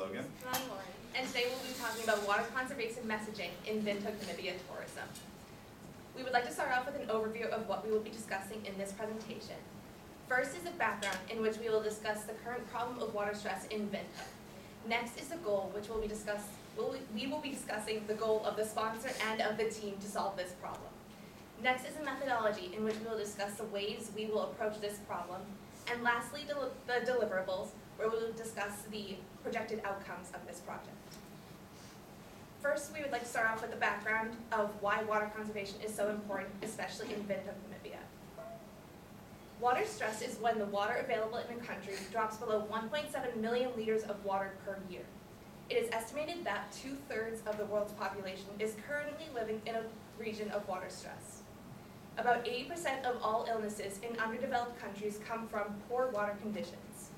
Logan. And I'm Lauren. And today we'll be talking about water conservation messaging in Windhoek, Namibia tourism. We would like to start off with an overview of what we will be discussing in this presentation. First is a background in which we will discuss the current problem of water stress in Windhoek. Next is the goal, which we will be discussing the goal of the sponsor and of the team to solve this problem. Next is a methodology in which we will discuss the ways we will approach this problem. And lastly, the deliverables, where we will discuss the projected outcomes of this project. First, we would like to start off with the background of why water conservation is so important, especially in Windhoek, Namibia. Water stress is when the water available in a country drops below 1.7 million liters of water per year. It is estimated that 2/3 of the world's population is currently living in a region of water stress. About 80% of all illnesses in underdeveloped countries come from poor water conditions.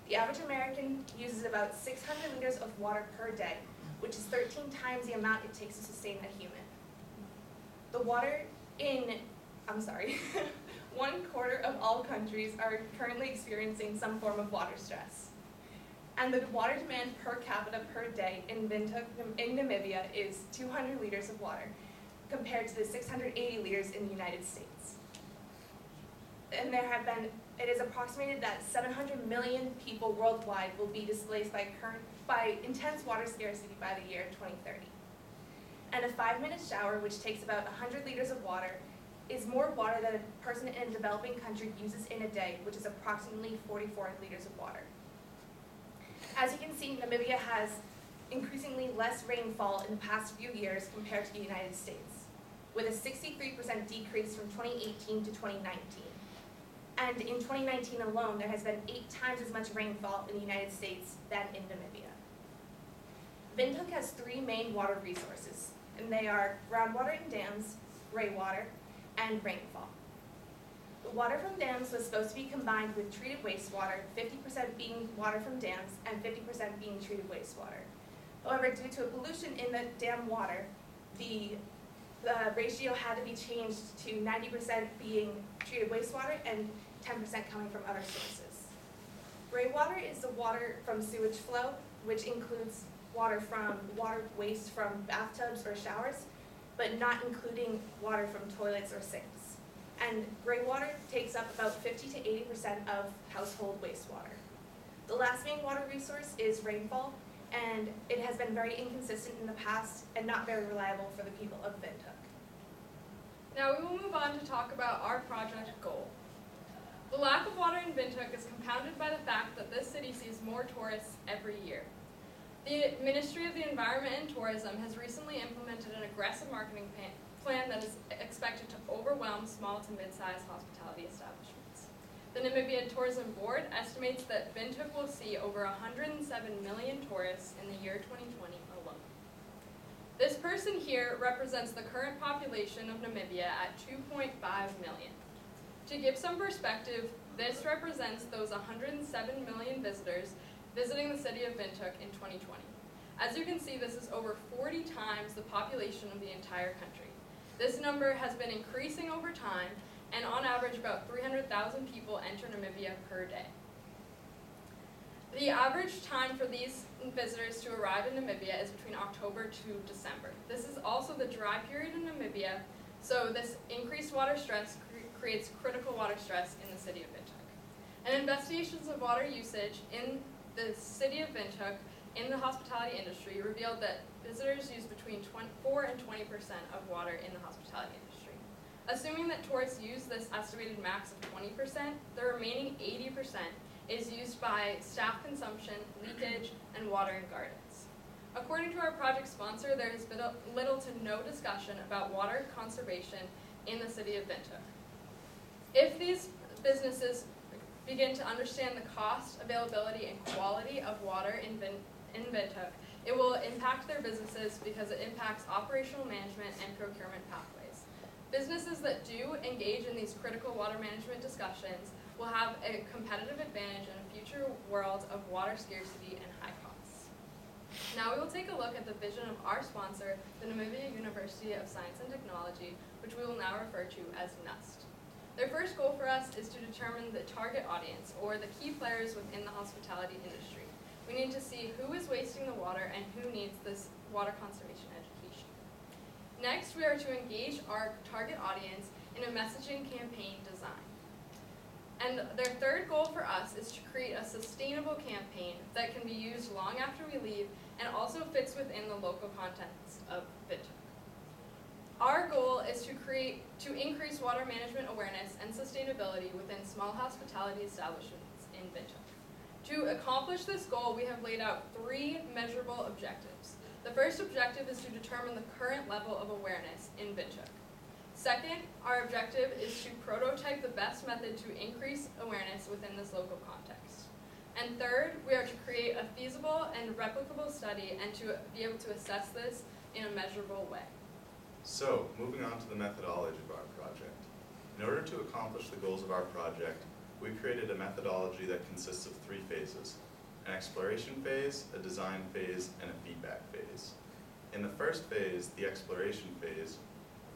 The average American uses about 600 liters of water per day, which is 13 times the amount it takes to sustain a human. The water in, 1/4 of all countries are currently experiencing some form of water stress. And the water demand per capita per day in Windhoek, in Namibia, is 200 liters of water, compared to the 680 liters in the United States. And it is approximated that 700 million people worldwide will be displaced by intense water scarcity by the year 2030. And a 5-minute shower, which takes about 100 liters of water, is more water than a person in a developing country uses in a day, which is approximately 44 liters of water. As you can see, Namibia has increasingly less rainfall in the past few years compared to the United States, with a 63% decrease from 2018 to 2019. And in 2019 alone, there has been 8 times as much rainfall in the United States than in Namibia. Windhoek has 3 main water resources, and they are groundwater in dams, greywater, and rainfall. The water from dams was supposed to be combined with treated wastewater, 50% being water from dams and 50% being treated wastewater. However, due to a pollution in the dam water, the ratio had to be changed to 90% being treated wastewater and 10% coming from other sources. Greywater is the water from sewage flow, which includes water waste from bathtubs or showers, but not including water from toilets or sinks. And greywater takes up about 50 to 80% of household wastewater. The last main water resource is rainfall, and it has been very inconsistent in the past and not very reliable for the people of Windhoek. Now we will move on to talk about our project goal. The lack of water in Windhoek is compounded by the fact that this city sees more tourists every year. The Ministry of the Environment and Tourism has recently implemented an aggressive marketing plan that is expected to overwhelm small to mid-sized hospitality establishments. The Namibia Tourism Board estimates that Windhoek will see over 107 million tourists in the year 2020 alone. This person here represents the current population of Namibia at 2.5 million. To give some perspective, this represents those 107 million visitors visiting the city of Windhoek in 2020. As you can see, this is over 40 times the population of the entire country. This number has been increasing over time, and on average about 300,000 people enter Namibia per day. The average time for these visitors to arrive in Namibia is between October to December. This is also the dry period in Namibia, so this increased water stress creates critical water stress in the city of Windhoek. And investigations of water usage in the city of Windhoek in the hospitality industry revealed that visitors use between 4 and 20% of water in the hospitality industry. Assuming that tourists use this estimated max of 20%, the remaining 80% is used by staff consumption, leakage, and watering gardens. According to our project sponsor, there has been little to no discussion about water conservation in the city of Windhoek. If these businesses begin to understand the cost, availability, and quality of water in Windhoek, it will impact their businesses because it impacts operational management and procurement pathways. Businesses that do engage in these critical water management discussions will have a competitive advantage in a future world of water scarcity and high costs. Now we will take a look at the vision of our sponsor, the Namibia University of Science and Technology, which we will now refer to as NUST. Their first goal for us is to determine the target audience, or the key players within the hospitality industry. We need to see who is wasting the water and who needs this water conservation education. Next, we are to engage our target audience in a messaging campaign design. And their third goal for us is to create a sustainable campaign that can be used long after we leave and also fits within the local context of Windhoek. Our goal is to increase water management awareness and sustainability within small hospitality establishments in Windhoek. To accomplish this goal, we have laid out 3 measurable objectives. The first objective is to determine the current level of awareness in Windhoek. Second, our objective is to prototype the best method to increase awareness within this local context. And third, we are to create a feasible and replicable study and to be able to assess this in a measurable way. So, moving on to the methodology of our project. In order to accomplish the goals of our project, we created a methodology that consists of 3 phases: an exploration phase, a design phase, and a feedback phase. In the first phase, the exploration phase,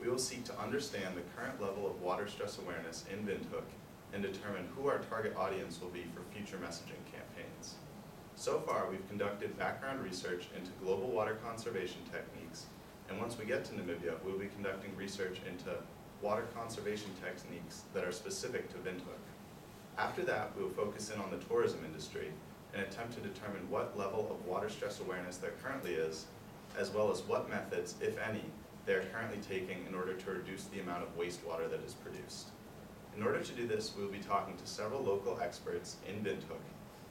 we will seek to understand the current level of water stress awareness in Windhoek and determine who our target audience will be for future messaging campaigns. So far, we've conducted background research into global water conservation techniques, and once we get to Namibia, we'll be conducting research into water conservation techniques that are specific to Windhoek. After that, we will focus in on the tourism industry and attempt to determine what level of water stress awareness there currently is, as well as what methods, if any, they are currently taking in order to reduce the amount of wastewater that is produced. In order to do this, we will be talking to several local experts in Windhoek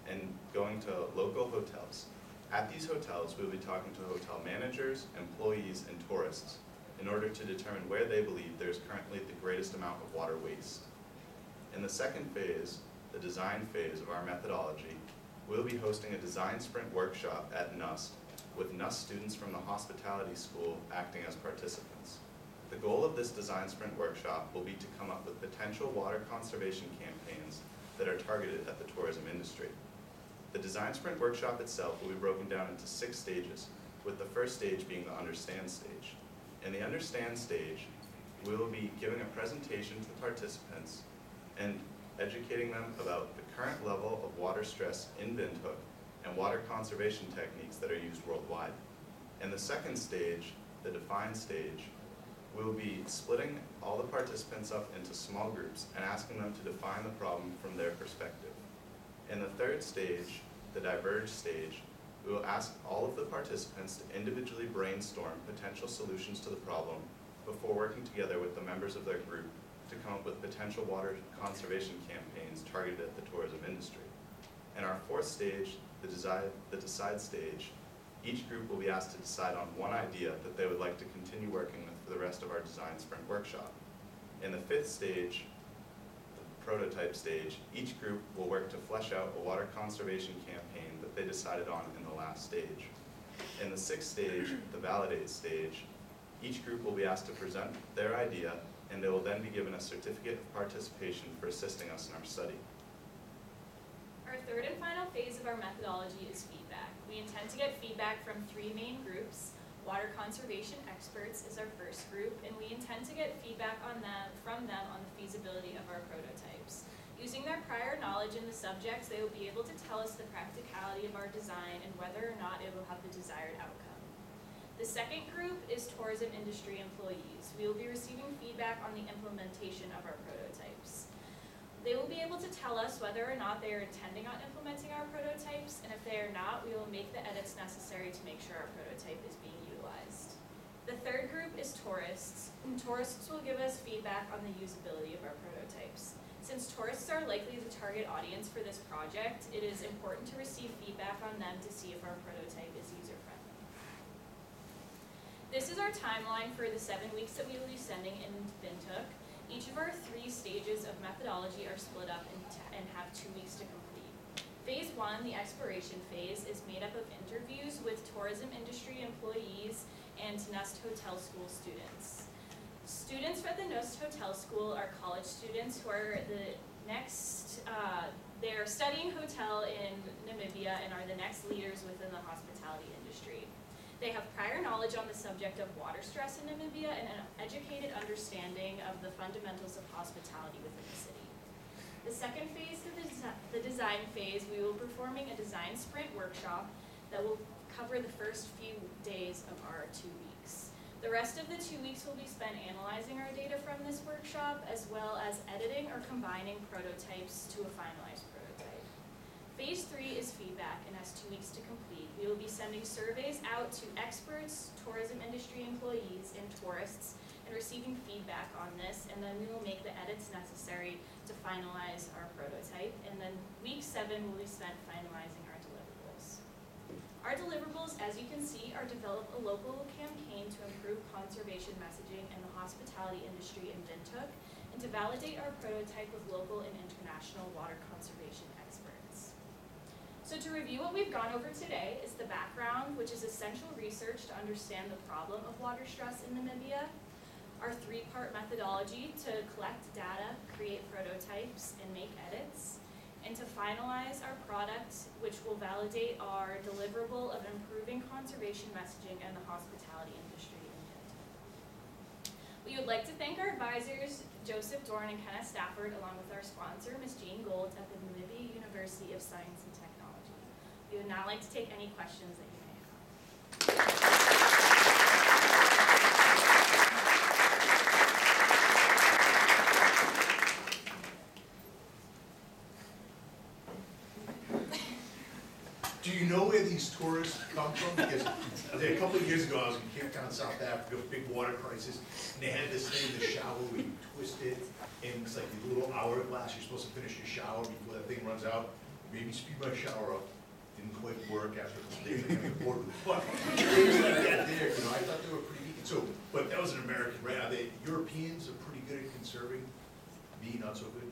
and going to local hotels. At these hotels, we will be talking to hotel managers, employees, and tourists in order to determine where they believe there is currently the greatest amount of water waste. In the second phase, the design phase of our methodology, we will be hosting a design sprint workshop at NUST with NUST students from the hospitality school acting as participants. The goal of this design sprint workshop will be to come up with potential water conservation campaigns that are targeted at the tourism industry. The design sprint workshop itself will be broken down into 6 stages, with the first stage being the understand stage. In the understand stage, we will be giving a presentation to the participants and educating them about the current level of water stress in Windhoek and water conservation techniques that are used worldwide. In the second stage, the define stage, we will be splitting all the participants up into small groups and asking them to define the problem from their perspective. In the third stage, the diverge stage, we will ask all of the participants to individually brainstorm potential solutions to the problem before working together with the members of their group to come up with potential water conservation campaigns targeted at the tourism industry. In our fourth stage, the decide stage, each group will be asked to decide on one idea that they would like to continue working with for the rest of our design sprint workshop. In the fifth stage, the prototype stage, each group will work to flesh out a water conservation campaign that they decided on in the last stage. In the sixth stage, the validate stage, each group will be asked to present their idea, and they will then be given a certificate of participation for assisting us in our study. Our third and final phase of our methodology is feedback. We intend to get feedback from 3 main groups. Water conservation experts is our first group, and we intend to get feedback from them on the feasibility of our prototypes. Using their prior knowledge in the subjects, they will be able to tell us the practicality of our design and whether or not it will have the desired outcome. The second group is tourism industry employees. We will be receiving feedback on the implementation of our prototypes. They will be able to tell us whether or not they are intending on implementing our prototypes, and if they are not, we will make the edits necessary to make sure our prototype is being utilized. The third group is tourists, and tourists will give us feedback on the usability of our prototypes. Since tourists are likely the target audience for this project, it is important to receive feedback on them to see if our prototype is user-friendly. This is our timeline for the 7 weeks that we will be sending in Windhoek. Each of our 3 stages of methodology are split up and have 2 weeks to complete. Phase 1, the exploration phase, is made up of interviews with tourism industry employees and NUST Hotel School students. Students at the NUST Hotel School are college students who are they're studying hotel in Namibia and are the next leaders within the hospitality industry. They have prior knowledge on the subject of water stress in Namibia and an educated understanding of the fundamentals of hospitality within the city. The second phase, the design phase, we will be performing a design sprint workshop that will cover the first few days of our 2 weeks. The rest of the 2 weeks will be spent analyzing our data from this workshop, as well as editing or combining prototypes to a finalized prototype. Phase 3 is feedback and has 2 weeks to complete. We will be sending surveys out to experts, tourism industry employees, and tourists, and receiving feedback on this, and then we will make the edits necessary to finalize our prototype. And then week 7 will be spent finalizing our deliverables. Our deliverables, as you can see, are develop a local campaign to improve conservation messaging in the hospitality industry in Windhoek, and to validate our prototype with local and international water conservation experts. So to review what we've gone over today is the background, which is essential research to understand the problem of water stress in Namibia, our 3-part methodology to collect data, create prototypes, and make edits, and to finalize our product, which will validate our deliverable of improving conservation messaging in the hospitality industry in Windhoek. We would like to thank our advisors, Joseph Dorn and Kenneth Stafford, along with our sponsor, Ms. Jean Gold at the Namibia University of Science and Technology. We would now like to take any questions that you may have. Do you know where these tourists come from? Because a couple of years ago, I was in Cape Town, South Africa, big water crisis, and they had this thing in the shower where you twist it, and it's like a little hourglass. You're supposed to finish your shower before that thing runs out. Maybe speed my shower up. Didn't quite work after a couple days. I got bored with it. But things like that there, you know, I thought they were pretty neat. So, but that was an American, right? Are they Europeans are pretty good at conserving? Me, not so good.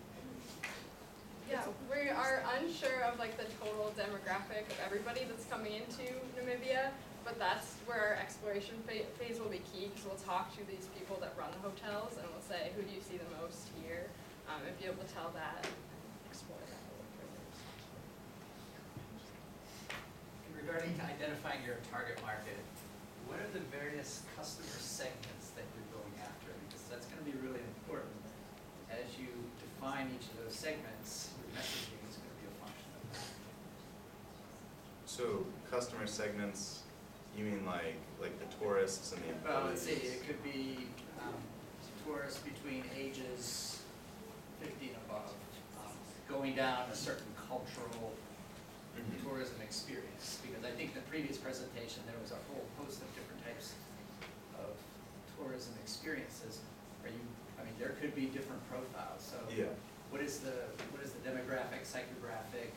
Yeah, we are unsure of like the total demographic of everybody that's coming into Namibia, but that's where our exploration phase will be key, because we'll talk to these people that run the hotels and we'll say, who do you see the most here, and be able to tell that and explore that a little further. And regarding identifying your target market, what are the various customer segments that you're going after? Because that's going to be really important. As you define each of those segments, messaging is going to be a function of that. So customer segments, you mean like the tourists and the employees? Well, let's see, it could be tourists between ages 50 and above, going down a certain cultural tourism experience. Because I think in the previous presentation there was a whole host of different types of tourism experiences. There could be different profiles. So yeah. What is the demographic, psychographic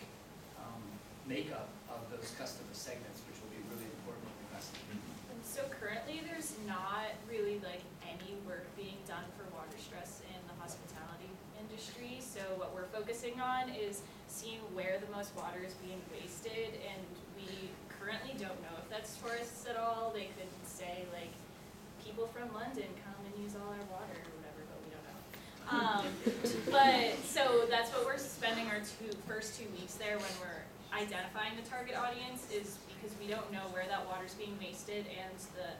makeup of those customer segments, which will be really important in the messaging? And so currently there's not really like any work being done for water stress in the hospitality industry. So what we're focusing on is seeing where the most water is being wasted, and we currently don't know if that's tourists at all. They could say like, people from London come and use all our water or whatever, but we don't know. But so that's what we're spending our first 2 weeks there when we're identifying the target audience, is because we don't know where that water's being wasted, and the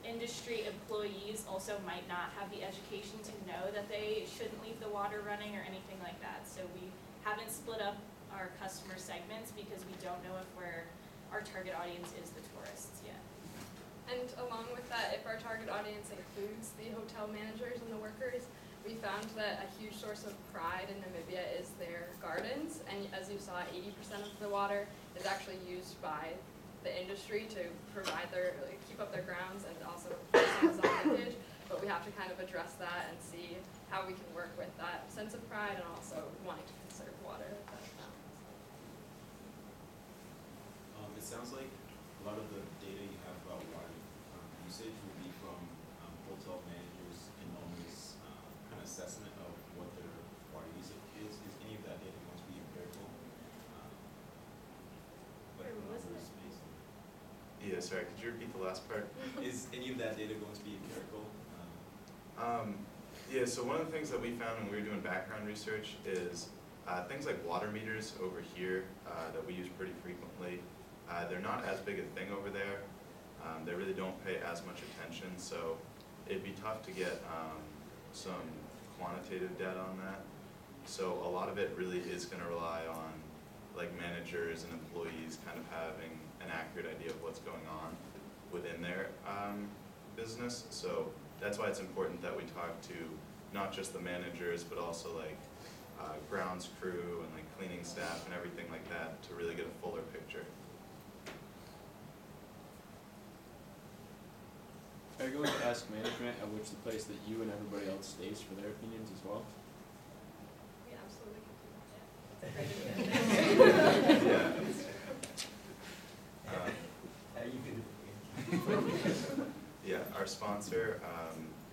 industry employees also might not have the education to know that they shouldn't leave the water running or anything like that. So we haven't split up our customer segments because we don't know if our target audience is the tourists yet. And along with that, if our target audience includes the hotel managers and the workers, we found that a huge source of pride in Namibia is their gardens. And as you saw, 80% of the water is actually used by the industry to provide keep up their grounds and also leakage. But we have to kind of address that and see how we can work with that sense of pride and also wanting to conserve water. It sounds like a lot of the data you have about water usage will be from hotel managers and owners' kind of assessment of what their water usage is. Is any of that data going to be empirical? Whatever was it? Yeah, sorry, could you repeat the last part? Is any of that data going to be empirical? Yeah, so one of the things that we found when we were doing background research is things like water meters over here that we use pretty frequently. They're not as big a thing over there. They really don't pay as much attention, so it'd be tough to get some quantitative data on that. So a lot of it really is gonna rely on like managers and employees kind of having an accurate idea of what's going on within their business. So that's why it's important that we talk to not just the managers, but also like grounds crew and like cleaning staff and everything like that to really get a fuller picture. Are you going to ask management at which the place that you and everybody else stays for their opinions as well? We absolutely can do that. Yeah. Yeah, our sponsor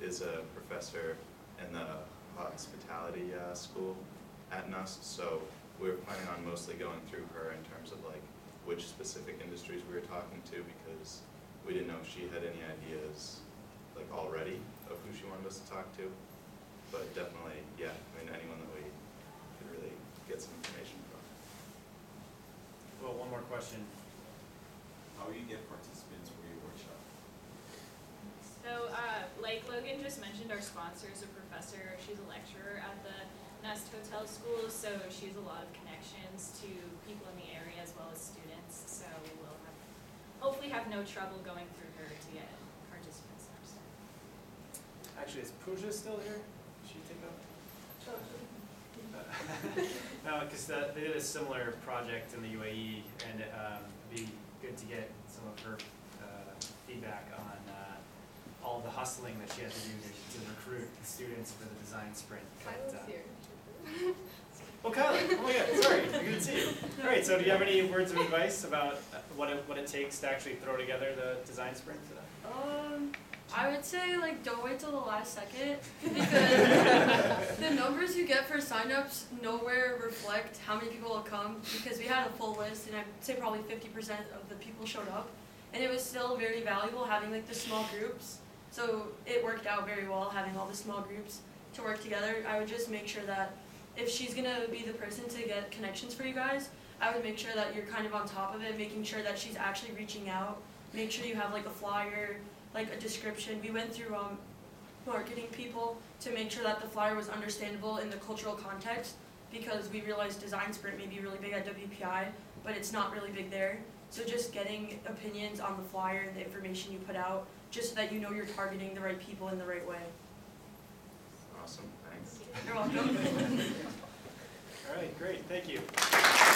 is a professor in the hospitality school at NUST, so we're planning on mostly going through her in terms of like which specific industries we were talking to, because we didn't know if she had any ideas like already of who she wanted us to talk to. But definitely, yeah, I mean anyone that we could really get some information from. Well, one more question. How will you get participants for your workshop? So, like Logan just mentioned, our sponsor is a professor. She's a lecturer at the Nest Hotel School, so she has a lot of connections to people in the area as well as students. So we will hopefully have no trouble going through her to get participants in our study. Actually, is Pooja still here? Did she take over? No, because they did a similar project in the UAE, and it'd be good to get some of her feedback on all the hustling that she had to do to recruit the students for the design sprint. Kyla's here. Oh, Kyla! Oh my God, sorry, I couldn't see you. All right, so do you have any words of advice about what it takes to actually throw together the design sprint for that? I would say like don't wait till the last second, because the numbers you get for signups nowhere reflect how many people will come, because we had a full list and I'd say probably 50% of the people showed up, and it was still very valuable having like the small groups. So it worked out very well having all the small groups to work together. I would just make sure that if she's gonna be the person to get connections for you guys, I would make sure that you're kind of on top of it, making sure that she's actually reaching out. Make sure you have like a flyer, like a description. We went through marketing people to make sure that the flyer was understandable in the cultural context, because we realized design sprint may be really big at WPI, but it's not really big there. So just getting opinions on the flyer and the information you put out, just so that you know you're targeting the right people in the right way. Awesome, thanks. You're welcome. All right, great, thank you.